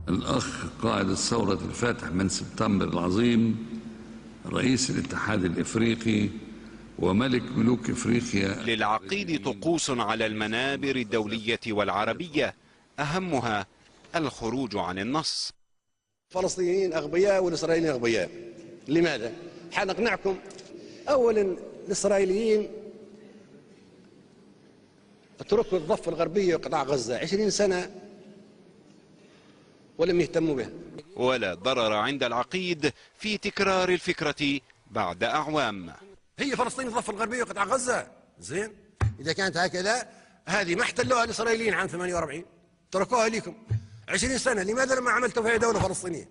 الأخ قائد الثورة الفاتح من سبتمبر العظيم، رئيس الاتحاد الإفريقي وملك ملوك إفريقيا. للعقيد طقوس على المنابر الدولية والعربية، أهمها الخروج عن النص. الفلسطينيين أغبياء والإسرائيليين أغبياء. لماذا؟ حنقنعكم. أولا الإسرائيليين اتركوا الضفة الغربية وقطاع غزة 20 سنة ولم يهتموا بها. ولا ضرر عند العقيد في تكرار الفكرة بعد أعوام. هي فلسطين الضفة الغربية وقطاع غزة، زين؟ إذا كانت هكذا هذه ما احتلوها الإسرائيليين عام 48، تركوها لكم 20 سنة، لماذا لما عملتوا فيها دولة فلسطينية؟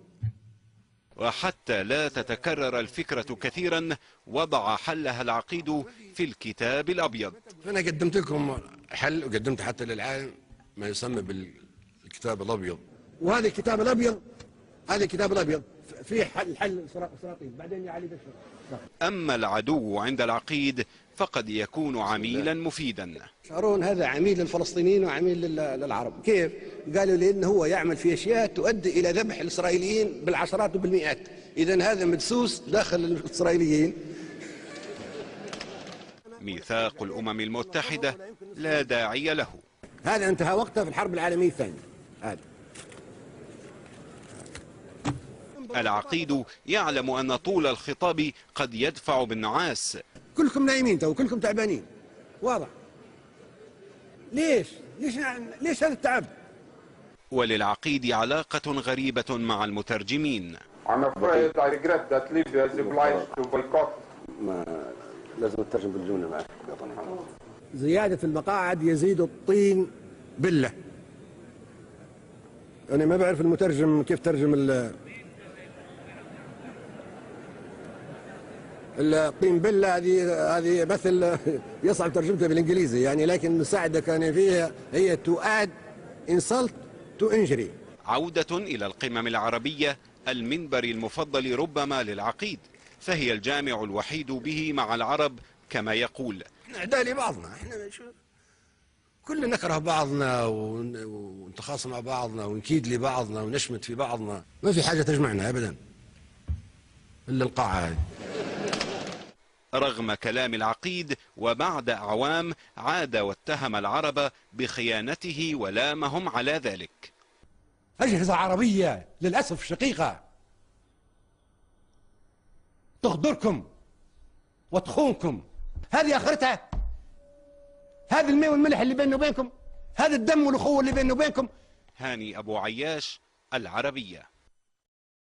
وحتى لا تتكرر الفكرة كثيرا، وضع حلها العقيد في الكتاب الأبيض. أنا قدمت لكم حل، وقدمت حتى للعالم ما يسمى بالكتاب الأبيض، وهذا الكتاب الأبيض، هذا الكتاب الأبيض فيه حل إسرائيل. بعدين يا علي بشر. أما العدو عند العقيد فقد يكون عميلا مفيدا. شارون هذا عميل للفلسطينيين وعميل للعرب. كيف؟ قالوا لي إنه هو يعمل في أشياء تؤدي إلى ذبح الإسرائيليين بالعشرات وبالمئات. إذا هذا مدسوس داخل الإسرائيليين. ميثاق الأمم المتحدة لا داعي له. هذا انتهى وقته في الحرب العالمية الثانية. هذا العقيد يعلم أن طول الخطاب قد يدفع بالنعاس. كلكم نايمين تو، كلكم تعبانين، واضح. ليش هذا التعب؟ وللعقيد علاقة غريبة مع المترجمين. لازم الترجم بالجملة معك. زيادة المقاعد يزيد الطين بلة. أنا ما بعرف المترجم كيف ترجم الطين بلة. هذه مثل يصعب ترجمتها بالإنجليزي يعني، لكن المساعدة كان فيها هي to add insult to injury. عودة إلى القمم العربية، المنبر المفضل ربما للعقيد، فهي الجامع الوحيد به مع العرب كما يقول. احنا أعداء لبعضنا، احنا كلنا نكره بعضنا ونتخاصم مع بعضنا ونكيد لبعضنا ونشمت في بعضنا، ما في حاجة تجمعنا أبدا إلا القاعة. رغم كلام العقيد وبعد أعوام عاد واتهم العرب بخيانته ولامهم على ذلك. أجهزة عربية للأسف شقيقة تغدركم وتخونكم، هذه آخرتها. هذا الماء والملح اللي بيننا وبينكم، هذا الدم والأخوة اللي بيننا وبينكم. هاني أبو عياش، العربية.